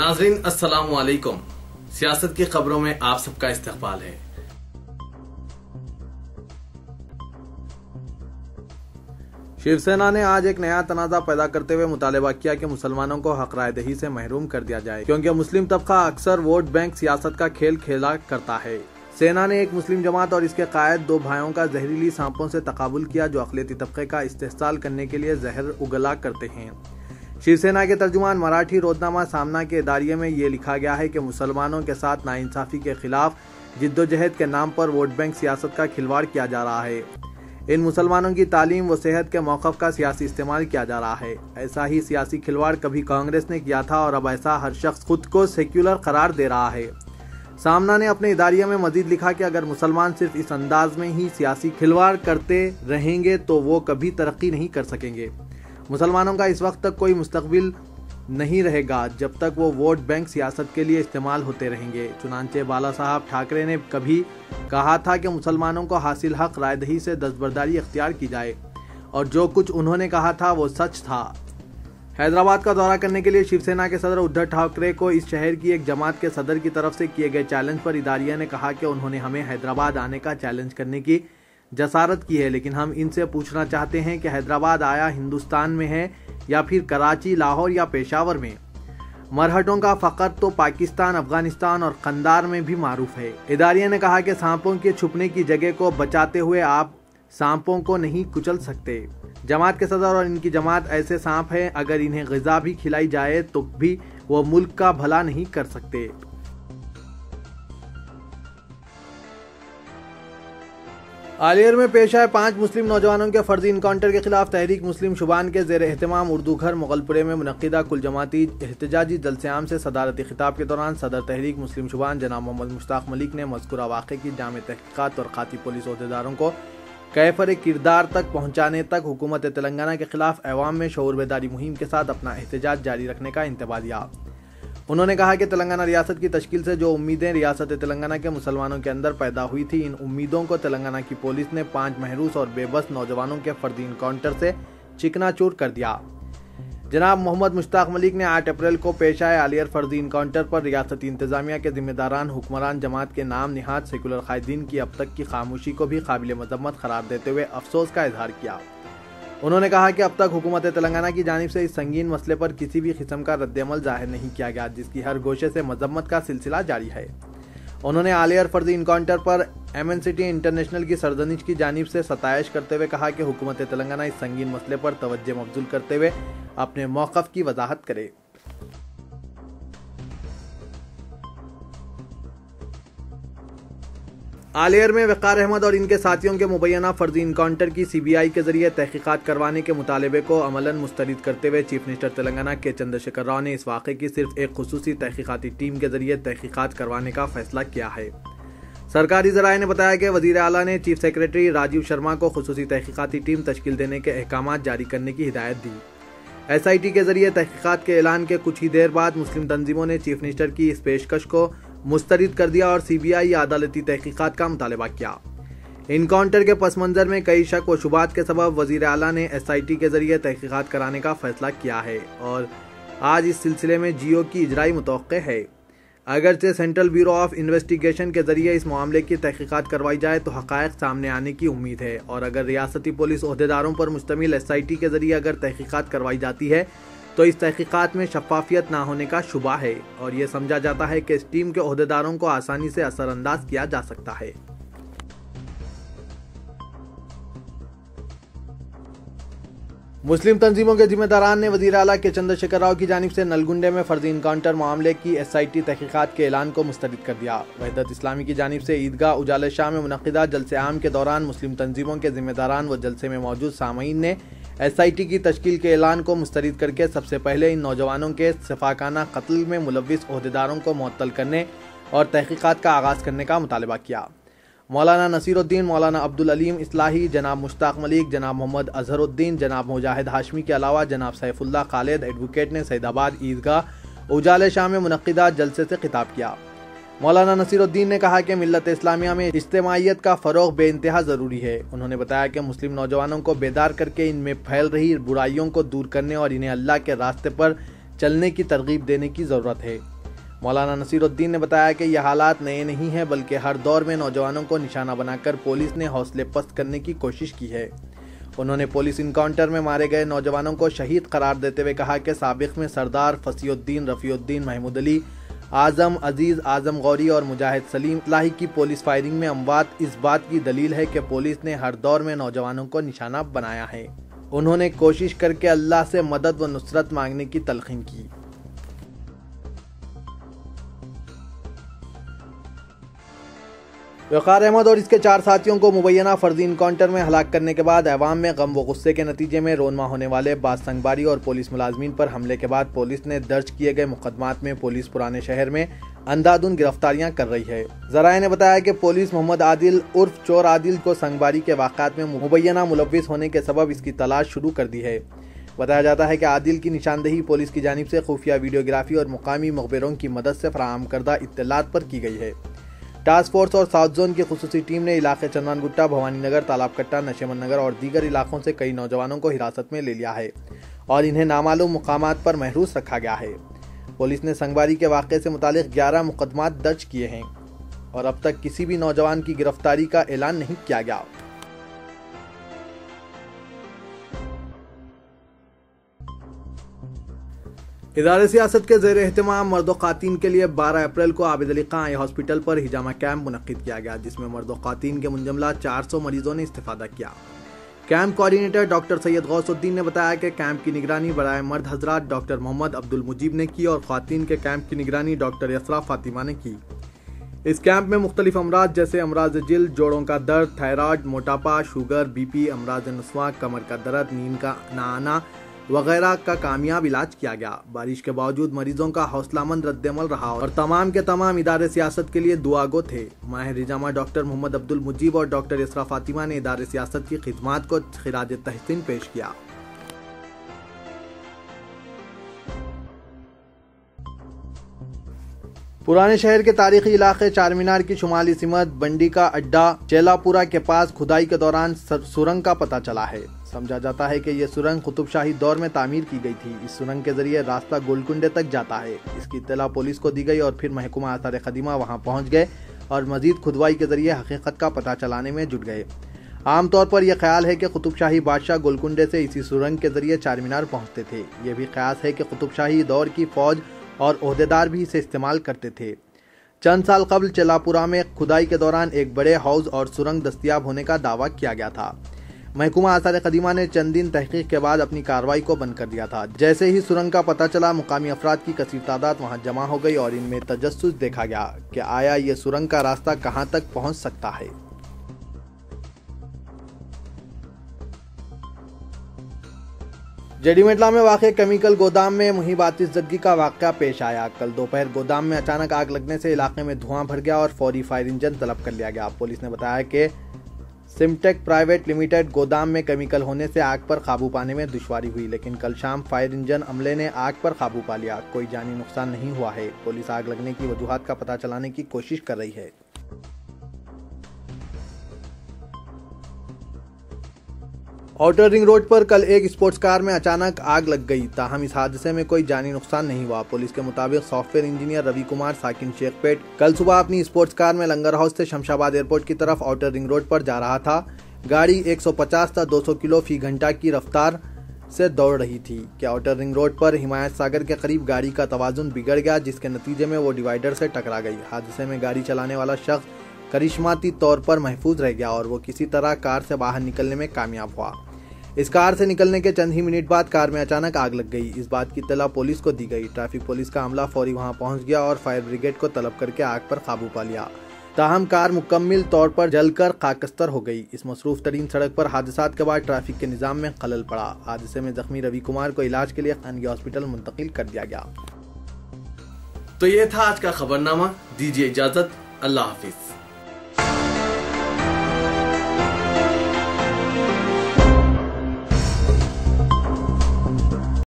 ناظرین السلام علیکم۔ سیاست کی خبروں میں آپ سب کا استقبال ہے۔ شیو سینا نے آج ایک نیا تنازع پیدا کرتے ہوئے مطالبہ کیا کہ مسلمانوں کو حق رائے دہی سے محروم کر دیا جائے، کیونکہ مسلم طبقہ اکثر ووٹ بینک سیاست کا کھیل کھیلا کرتا ہے۔ سینا نے ایک مسلم جماعت اور اس کے قائد دو بھائیوں کا زہریلی سانپوں سے تقابل کیا جو اقلیتی طبقے کا استحصال کرنے کے لیے زہر اگلا کرتے ہیں۔ شیو سینا کے ترجمان مراٹھی روزنامہ سامنا کے اداریے میں یہ لکھا گیا ہے کہ مسلمانوں کے ساتھ ناانصافی کے خلاف جدوجہد کے نام پر ووٹ بینک سیاست کا کھلواڑ کیا جا رہا ہے۔ ان مسلمانوں کی تعلیم و صحت کے موقف کا سیاسی استعمال کیا جا رہا ہے۔ ایسا ہی سیاسی کھلواڑ کبھی کانگریس نے کیا تھا اور اب ایسا ہر شخص خود کو سیکولر قرار دے رہا ہے۔ سامنا نے اپنے اداریے میں مزید لکھا کہ اگر مسلمان صرف اس انداز میں ہی سیاسی کھلواڑ کرتے رہیں گے تو وہ کبھی ترقی نہیں کر سکیں گے۔ مسلمانوں کا اس وقت تک کوئی مستقبل نہیں رہے گا جب تک وہ ووٹ بینک سیاست کے لیے استعمال ہوتے رہیں گے۔ چنانچہ بالا صاحب ٹھاکرے نے کبھی کہا تھا کہ مسلمانوں کو حاصل حق رائے دہی سے دستبرداری اختیار کی جائے، اور جو کچھ انہوں نے کہا تھا وہ سچ تھا۔ حیدرآباد کا دورہ کرنے کے لیے شیو سینا کے صدر ادھو ٹھاکرے کو اس شہر کی ایک جماعت کے صدر کی طرف سے کیے گئے چیلنج پر اداریہ نے کہا کہ انہوں نے ہمیں حیدرآباد آنے کا چیلنج کرنے کی جسارت کی ہے، لیکن ہم ان سے پوچھنا چاہتے ہیں کہ حیدرآباد آیا ہندوستان میں ہے یا پھر کراچی، لاہور یا پشاور میں؟ مرہٹوں کا فقر تو پاکستان، افغانستان اور قندار میں بھی معروف ہے۔ اداریہ نے کہا کہ سانپوں کے چھپنے کی جگہ کو بچاتے ہوئے آپ سانپوں کو نہیں کچل سکتے۔ جماعت کے صدر اور ان کی جماعت ایسے سانپ ہیں، اگر انہیں غذا بھی کھلائی جائے تو بھی وہ ملک کا بھلا نہیں کر سکتے۔ آلیئر میں پیش آئے 5 مسلم نوجوانوں کے فرضی انکاؤنٹر کے خلاف تحریک مسلم شبان کے زیر اہتمام اردو گھر مغل پورے میں منعقدہ کل جماعتی احتجاجی جلسے عام سے صدارتی خطاب کے دوران صدر تحریک مسلم شبان جناب محمد مشتاق ملک نے مذکورہ واقعے کی جامع تحقیقات اور قاتی پولیس عہدیداروں کو کیفر کردار تک پہنچانے تک حکومت تلنگانہ کے خلاف عوام میں شعور بیداری مہم کے ساتھ اپنا احتجاج جاری رکھنے کا انتباہ دیا۔ انہوں نے کہا کہ تلنگانہ ریاست کی تشکیل سے جو امیدیں ریاست تلنگانہ کے مسلمانوں کے اندر پیدا ہوئی تھی، ان امیدوں کو تلنگانہ کی پولیس نے 5 محروس اور بے بس نوجوانوں کے فرضی انکاؤنٹر سے چکنا چور کر دیا۔ جناب محمد مشتاق ملک نے 8 اپریل کو پیش آئے آلیئر فرضی انکاؤنٹر پر ریاستی انتظامیہ کے ذمہ داران حکمران جماعت کے نام نہاد سیکولر قائدین کی اب تک کی خاموشی کو بھی قابل مذمت قرار دیتے ہوئے افسوس کا اظہار کیا۔ انہوں نے کہا کہ اب تک حکومت تلنگانہ کی جانب سے اس سنگین مسئلے پر کسی بھی قسم کا رد عمل ظاہر نہیں کیا گیا، جس کی ہر گوشے سے مذمت کا سلسلہ جاری ہے۔ انہوں نے آلیئر فرضی انکاؤنٹر پر ایمنسٹی انٹرنیشنل کی سرزنش کی جانب سے ستائش کرتے ہوئے کہا کہ حکومت تلنگانہ اس سنگین مسئلے پر توجہ مبذول کرتے ہوئے اپنے موقف کی وضاحت کرے۔ آلیئر میں وقار احمد اور ان کے ساتھیوں کے مبینہ فرضی انکاؤنٹر کی سی بی آئی کے ذریعے تحقیقات کروانے کے مطالبے کو عملاً مسترد کرتے ہوئے چیف منسٹر تلنگانہ کے چندرشیکھر راؤ نے اس واقعے کی صرف ایک خصوصی تحقیقاتی ٹیم کے ذریعے تحقیقات کروانے کا فیصلہ کیا ہے۔ سرکاری ذرائع نے بتایا کہ وزیر اعلیٰ نے چیف سیکریٹری راجیو شرما کو خصوصی تحقیقاتی ٹیم تشکیل دینے کے احکامات جاری کرنے کی ہدایت دی۔ ایس آئی ٹی کے ذریعے تحقیقات کے اعلان کے کچھ ہی دیر بعد مسلم تنظیموں نے چیف منسٹر کی اس پیشکش کو مسترد کر دیا اور سی بی آئی یا عدالتی تحقیقات کا مطالبہ کیا۔ انکاؤنٹر کے پس منظر میں کئی شک و شبہات کے سبب وزیر اعلیٰ نے ایس آئی ٹی کے ذریعے تحقیقات کرانے کا فیصلہ کیا ہے، اور آج اس سلسلے میں جیو کی اجرائی متوقع ہے۔ اگرچہ سینٹرل بیورو آف انویسٹیگیشن کے ذریعے اس معاملے کی تحقیقات کروائی جائے تو حقائق سامنے آنے کی امید ہے، اور اگر ریاستی پولیس عہدیداروں پر مشتمل ایس آئی ٹی کے ذریعے اگر تحقیقات کروائی جاتی ہے تو اس تحقیقات میں شفافیت نہ ہونے کا شبہ ہے، اور یہ سمجھا جاتا ہے کہ اس ٹیم کے عہدیداروں کو آسانی سے اثر انداز کیا جا سکتا ہے۔ مسلم تنظیموں کے ذمہ داران نے وزیر اعلیٰ کے چندرشیکھر راؤ کی جانب سے نلگنڈے میں فرضی انکاؤنٹر معاملے کی ایس آئی ٹی تحقیقات کے اعلان کو مسترد کر دیا۔ وحدت اسلامی کی جانب سے عیدگاہ اجالہ شاہ میں منعقدہ جلسے عام کے دوران مسلم تنظیموں کے ذمہ داران و جلسے میں موجود سامعین نے ایس آئی ٹی کی تشکیل کے اعلان کو مسترد کر کے سب سے پہلے ان نوجوانوں کے سفاکانہ قتل میں ملوث عہدیداروں کو معطل کرنے اور تحقیقات کا آغاز کرنے کا مطالبہ کیا۔ مولانا نصیر الدین، مولانا عبدالعلیم اصلاحی، جناب مشتاق ملک، جناب محمد اظہر الدین، جناب مجاہد ہاشمی کے علاوہ جناب سیف اللہ خالد ایڈوکیٹ نے سعید آباد عیدگاہ اجالہ شاہ میں منعقدہ جلسے سے خطاب کیا۔ مولانا نصیر الدین نے کہا کہ ملت اسلامیہ میں اجتماعیت کا فروغ بے انتہا ضروری ہے۔ انہوں نے بتایا کہ مسلم نوجوانوں کو بیدار کر کے ان میں پھیل رہی برائیوں کو دور کرنے اور انہیں اللہ کے راستے پر چلنے کی ترغیب دینے کی ضرورت ہے۔ مولانا نصیر الدین نے بتایا کہ یہ حالات نئے نہیں ہیں بلکہ ہر دور میں نوجوانوں کو نشانہ بنا کر پولیس نے حوصلے پست کرنے کی کوشش کی ہے۔ انہوں نے پولیس انکاؤنٹر میں مارے گئے نوجوانوں کو شہید قرار دیتے ہوئے کہا کہ سابق میں سردار فصیح الدین، رفیع الدین، محمود علی، اعظم عزیز، اعظم غوری اور مجاہد سلیم اصلاحی کی پولیس فائرنگ میں اموات اس بات کی دلیل ہے کہ پولیس نے ہر دور میں نوجوانوں کو نشانہ بنایا ہے۔ انہوں نے کوشش کر کے اللہ سے مدد و نصرت مانگنے کی تلقین کی۔ وقار احمد اور اس کے 4 ساتھیوں کو مبینہ فرضی انکاؤنٹر میں ہلاک کرنے کے بعد عوام میں غم و غصے کے نتیجے میں رونما ہونے والے بعض سنگباری اور پولیس ملازمین پر حملے کے بعد پولیس نے درج کیے گئے مقدمات میں پولیس پرانے شہر میں اندھادھند گرفتاریاں کر رہی ہے۔ ذرائع نے بتایا کہ پولیس محمد عادل عرف چور عادل کو سنگباری کے واقعات میں مبینہ ملوث ہونے کے سبب اس کی تلاش شروع کر دی ہے۔ بتایا جاتا ہے کہ عادل کی نشاندہی پولیس کی جانب سے خفیہ ویڈیوگرافی اور مقامی مخبروں کی مدد سے فراہم کردہ اطلاعات پر کی گئی ہے۔ ٹاسک فورس اور ساؤتھ زون کی خصوصی ٹیم نے علاقے چندان گٹا، بھوانی نگر، تالاب کٹا، نشیمن نگر اور دیگر علاقوں سے کئی نوجوانوں کو حراست میں لے لیا ہے اور انہیں نامعلوم مقامات پر محروس رکھا گیا ہے۔ پولیس نے سنگباری کے واقعے سے متعلق 11 مقدمات درج کیے ہیں اور اب تک کسی بھی نوجوان کی گرفتاری کا اعلان نہیں کیا گیا۔ ادارے سیاست کے زیر اہتمام مرد و خواتین کے لیے 12 اپریل کو عابد علی خان آئی ہاسپٹل پر ہجامہ کیمپ منعقد کیا گیا، جس میں مرد و خواتین کے منجملہ 400 مریضوں نے استفادہ کیا۔ کیمپ کوآرڈینیٹر ڈاکٹر سید غوث الدین نے بتایا کہ کیمپ کی نگرانی برائے مرد حضرات ڈاکٹر محمد عبد المجیب نے کی اور خواتین کے کیمپ کی نگرانی ڈاکٹر یسرا فاطمہ نے کی۔ اس کیمپ میں مختلف امراض جیسے امراض جلد، جوڑوں کا درد، تھائرائیڈ، موٹاپا، شوگر، بی پی، امراض نسواں، کمر کا درد، نیند کا نہ آنا وغیرہ کا کامیاب علاج کیا گیا۔ بارش کے باوجود مریضوں کا حوصلہ مند رد عمل رہا اور تمام کے تمام ادارے سیاست کے لیے دعا گو تھے۔ ماہر ہجامہ ڈاکٹر محمد عبد المجیب اور ڈاکٹر یسرا فاطمہ نے ادارے سیاست کی خدمات کو خراج تحسین پیش کیا۔ پرانے شہر کے تاریخی علاقے چار مینار کی شمالی سمت بنڈی کا اڈا چیلاپورا کے پاس کھدائی کے دوران سرنگ کا پتہ چلا ہے۔ سمجھا جاتا ہے کہ یہ سرنگ قطب شاہی دور میں تعمیر کی گئی تھی۔ اس سرنگ کے ذریعے راستہ گولکنڈے تک جاتا ہے۔ اس کی اطلاع پولیس کو دی گئی اور پھر محکمہ آثار قدیمہ وہاں پہنچ گئے اور مزید کھدوائی کے ذریعے حقیقت کا پتہ چلانے میں جٹ گئے۔ عام طور پر یہ خیال ہے کہ قطب شاہی بادشاہ گولکنڈے سے اسی سرنگ کے ذریعے چار مینار پہنچتے تھے۔ یہ بھی قیاس ہے کہ قطب شاہی دور کی فوج اور عہدیدار بھی اسے استعمال کرتے تھے۔ چند سال قبل چیلاپورا میں کھدائی کے دوران ایک بڑے حوض اور سرنگ دستیاب ہونے کا دعویٰ کیا گیا تھا۔ محکمہ آثار قدیمہ نے چند دن تحقیق کے بعد اپنی کارروائی کو بند کر دیا تھا۔ جیسے ہی سرنگ کا پتہ چلا، مقامی افراد کی کثیر تعداد وہاں جمع ہو گئی اور ان میں تجسس دیکھا گیا کہ آیا یہ سرنگ کا راستہ کہاں تک پہنچ سکتا ہے۔ جیڈی میٹلا میں واقع کیمیکل گودام میں مہیب آتش زدگی کا واقعہ پیش آیا۔ کل دوپہر گودام میں اچانک آگ لگنے سے علاقے میں دھواں بھر گیا اور فوری فائر انجن طلب کر لیا گیا۔ پولیس نے بتایا کہ سمٹیک پرائیویٹ لمیٹڈ گودام میں کیمیکل ہونے سے آگ پر قابو پانے میں دشواری ہوئی، لیکن کل شام فائر انجن عملے نے آگ پر قابو پا لیا۔ کوئی جانی نقصان نہیں ہوا ہے۔ پولیس آگ لگنے کی وجوہات کا پتہ چلانے کی کوشش کر رہی ہے۔ آؤٹر رنگ روڈ پر کل ایک اسپورٹس کار میں اچانک آگ لگ گئی، تاہم اس حادثے میں کوئی جانی نقصان نہیں ہوا۔ پولیس کے مطابق سافٹ ویئر انجینئر روی کمار ساکن شیخ پیٹ کل صبح اپنی اسپورٹس کار میں لنگر ہاؤس سے شمشاباد ایئرپورٹ کی طرف آؤٹر رنگ روڈ پر جا رہا تھا۔ گاڑی 150 تا 200 کلو فی گھنٹہ کی رفتار سے دوڑ رہی تھی کہ آؤٹر رنگ روڈ پر حمایت ساگر کے قریب گاڑی کا توازن بگڑ گیا، جس کے نتیجے میں وہ ڈیوائیڈر سے ٹکرا گئی۔ حادثے میں گاڑی چلانے والا شخص کرشماتی طور پر محفوظ رہ گیا اور وہ کسی طرح کار سے باہر نکلنے میں کامیاب ہوا۔ اس کار سے نکلنے کے چند ہی منٹ بعد کار میں اچانک آگ لگ گئی۔ اس بات کی اطلاع پولیس کو دی گئی۔ ٹریفک پولیس کا عملہ فوری وہاں پہنچ گیا اور فائر بریگیڈ کو طلب کر کے آگ پر قابو پا لیا، تاہم کار مکمل طور پر جل کر خاکستر ہو گئی۔ اس مصروف ترین سڑک پر حادثات کے بعد ٹریفک کے نظام میں خلل پڑا۔ حادثے میں زخمی روی کمار کو علاج کے لیے خانگی ہاسپٹل منتقل کر دیا گیا۔ تو یہ تھا آج کا خبرنامہ۔ دیجیے اجازت، اللہ حافظ۔